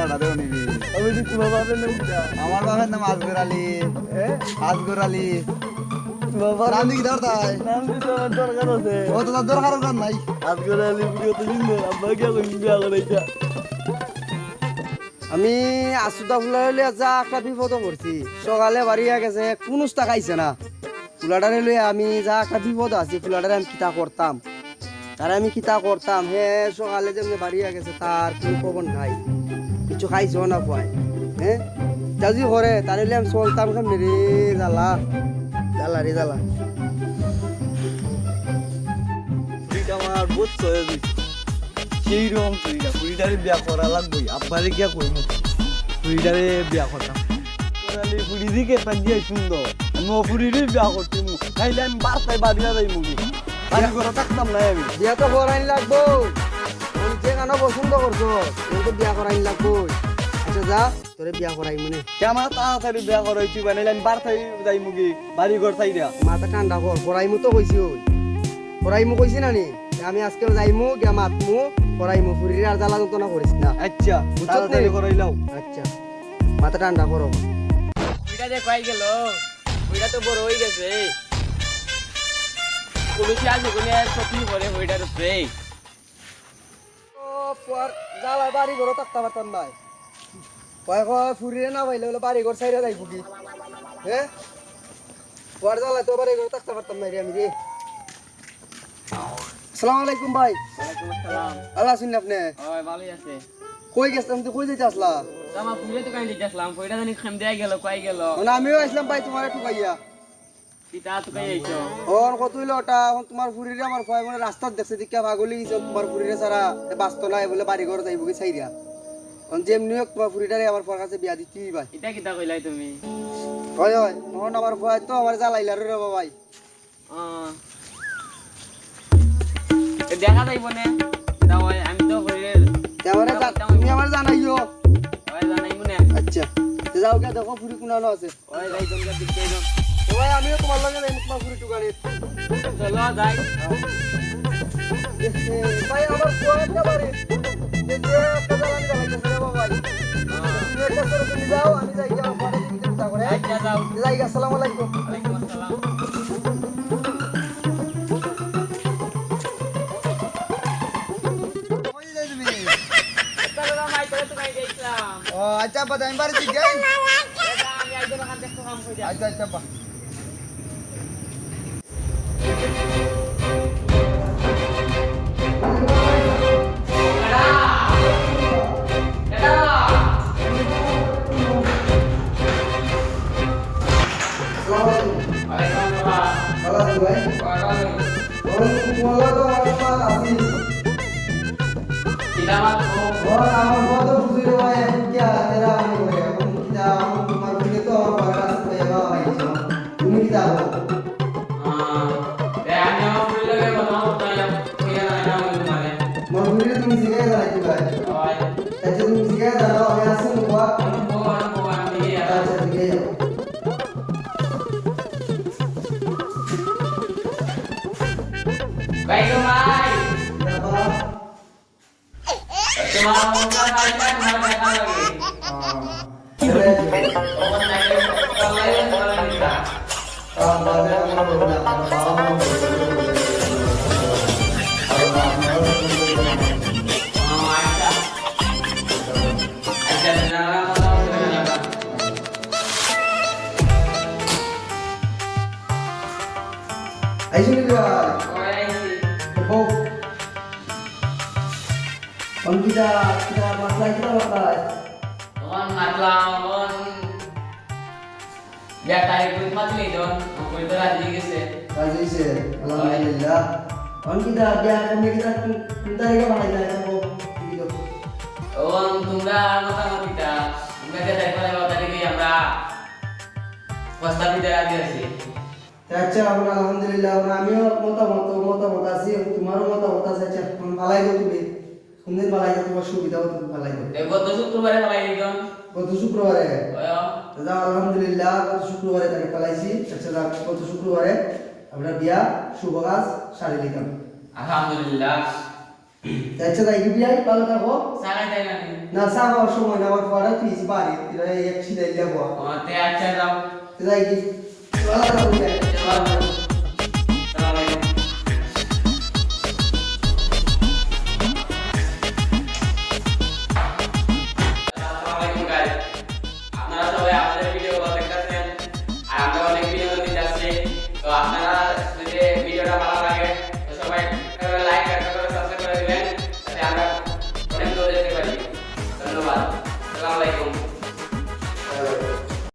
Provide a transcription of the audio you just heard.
পোলাটা দেও নিবি আমি দি তোমার বাপের নাম কি আমার বাবার নাম আসগর আলী আসগর আলী বাবা নাম কি দরকার নাম দিতে আমার দরকার আছে ও তো তার দরকার নাই আজকের আলি ভিডিও তো সুন্দর আব্বা কি কই বিয়া করাইছা আমি আসুদা ফুলালে যা একটা বিপদ পড়ছি সকালে বাড়িয়া গেছে কোনোস টাকাইছে না ফুলাটারে লই আমি যা একটা বিপদ আছি ফুলাটারে আমি কিতা করতাম তারে আমি কিতা করতাম হে সকালে যেমনি বাড়িয়া গেছে তার কোনো খবর নাই কিছু খাইছো না পায় হ্যাঁ যাজি করে তারে লই আমি চলতাম কেমনি রে জ্বালা জ্বালা রে জ্বালা আমার বহুত সয়ে দিছে সেই রকম চুরিটা চুরিটারে বিয়া করা লাগবে আব্বারে গিয়া কইমু চুরিটারে বিয়া করতাম আলি ফুড়ি দিকে পাঞ্জিয়া সুন্দর আমি ফুড়িরে বিয়া করছি খাইলে আমি বার্তায় বাড়িয়া যাই মুগি বাড়ি করে থাকতাম না আমি বিয়া তো করাইন লাগবো আমি যে গানো পছন্দ করছো তো বিয়া করাইন লাগবো আচ্ছা যা তোরে বিয়া করাই মনে আমার তাড়াতাড়ি বিয়া করাইছি বানাইলে আমি বার্তায় যাই মুগি বাড়ি ঘর চাইরা মাথা ঠান্ডা কর করাইমু তো কইছি ওই করাইমু কইছি না নি আমি আজকে যাইমু গিয়া মাতমু করাইমু ফুরির আর জ্বালা যন্ত্রণা করিস না আচ্ছা তাড়াতাড়ি করাইলাও আচ্ছা মাথা ঠান্ডা করো ওইটা যে কই গেল ওইটা তো বড় হয়ে গেছে পুলিশে আছে কোনে সত্যি করে ওইটার উপরে ও পর জ্বালা বাড়ি ঘর থাকতে পারতাম নাই কয় কয় ফুরিরে না পাইলে বলে বাড়ি ঘর সাইডে যাইব কি হ্যাঁ পর জ্বালা তো বাড়ি ঘর থাকতে পারতাম না রে আমি রে আসসালামু আলাইকুম ভাই ওয়ালাইকুম আসসালাম আল্লাহ শুনলে আপনি ওই ভালোই আছে কই গেছিলাম তুই কই যাইতে আসলা তামা পুলিশে তো কাই দিতেছিলাম কইটা জানি খাম দেয়া গেল কই গেল মানে আমিও আসলাম ভাই তোমার একটু পাইয়া পিতা তো কই আইছো ওর কত হইলো ওটা এখন তোমার ফুরিরে আমার ভয় মানে রাস্তার দেখছে দিকা ভাগলি গেছে তোমার ফুরিরে সারা বাস্ত নাই বলে বাড়ি ঘর যাইব কি চাইরা এখন যেমনি হোক তোমার ফুরিটারে আমার পর কাছে বিয়া দিতেই ভাই এটা কিতা কইলাই তুমি হয় হয় তখন আমার ভয় তো আমার জ্বালাইলা রে বাবা ভাই দেখা যাইব না দাও আমি তো হইরে আমারে তুমি আমার জানাইও ওই জানাই মনে আচ্ছা তো যাও কে দেখো ফুরি কোনানো আছে ওই যাই তোমরা দিকে যাও ও ভাই আমিও তোমার লগে যাই তোমার ফুরি টুকানি চলো যাই ভাই আমার কোয়াটা বাড়ি যে কথা লাগি যাইতেছে রে বাবা ভাই তুমি একটা করে তুমি যাও আমি যাই যাও পরে তুমি চিন্তা করে আচ্ছা যাও যাই আসসালামু আলাইকুম ওয়ালাইকুম আসসালাম কই যাই তুমি চলো মাই করে তো কাই দেখলাম ও আচ্ছা বাদ আমি বাড়ি যাই এটা আমি আইতো না দেখতে কাম কই যা আচ্ছা আচ্ছা বা ভালো আছি ভাই তোমার তো আমার পাস আছি और আমার बहुत खुशी हुआ है क्या तेरा आने को है हम क्या हम तुम्हारे लिए तो और बड़ा सेवा है तुम ही जाओ मजबूरी तुम सिखाया था कि भाई ऐसे तुम सिखाया था ना मैं आसन हुआ अच्छा ठीक है ऐसे नहीं भाई ओ हम kita masalah kita apa Razi se alhamdulillah हम kita biar kami kita minta dia mana kita ko gitu আচ্ছা আমরা আলহামদুলিল্লাহ আমরা আমিও মতামত আছি তোমারও মতামত আছে আচ্ছা ভালাই দাও তুমি সুন্দর ভালাই দাও তোমার সুবিধা হবে তুমি ভালাই দাও গত শুক্রবারে দাদা আলহামদুলিল্লাহ গত শুক্রবারে তাকে পালাইছি আচ্ছা গত শুক্রবারে আমরা বিয়া শুভ কাজ সারি লিখাম আলহামদুলিল্লাহ আচ্ছা তাই কি বিয়াই ভালো থাকো সারাই তাই না না সাবার সময় না আমার পড়া ফিস বাড়ি এক ছিলাই যাবো তে আচ্ছা যাও তাই কি ভালো থাকো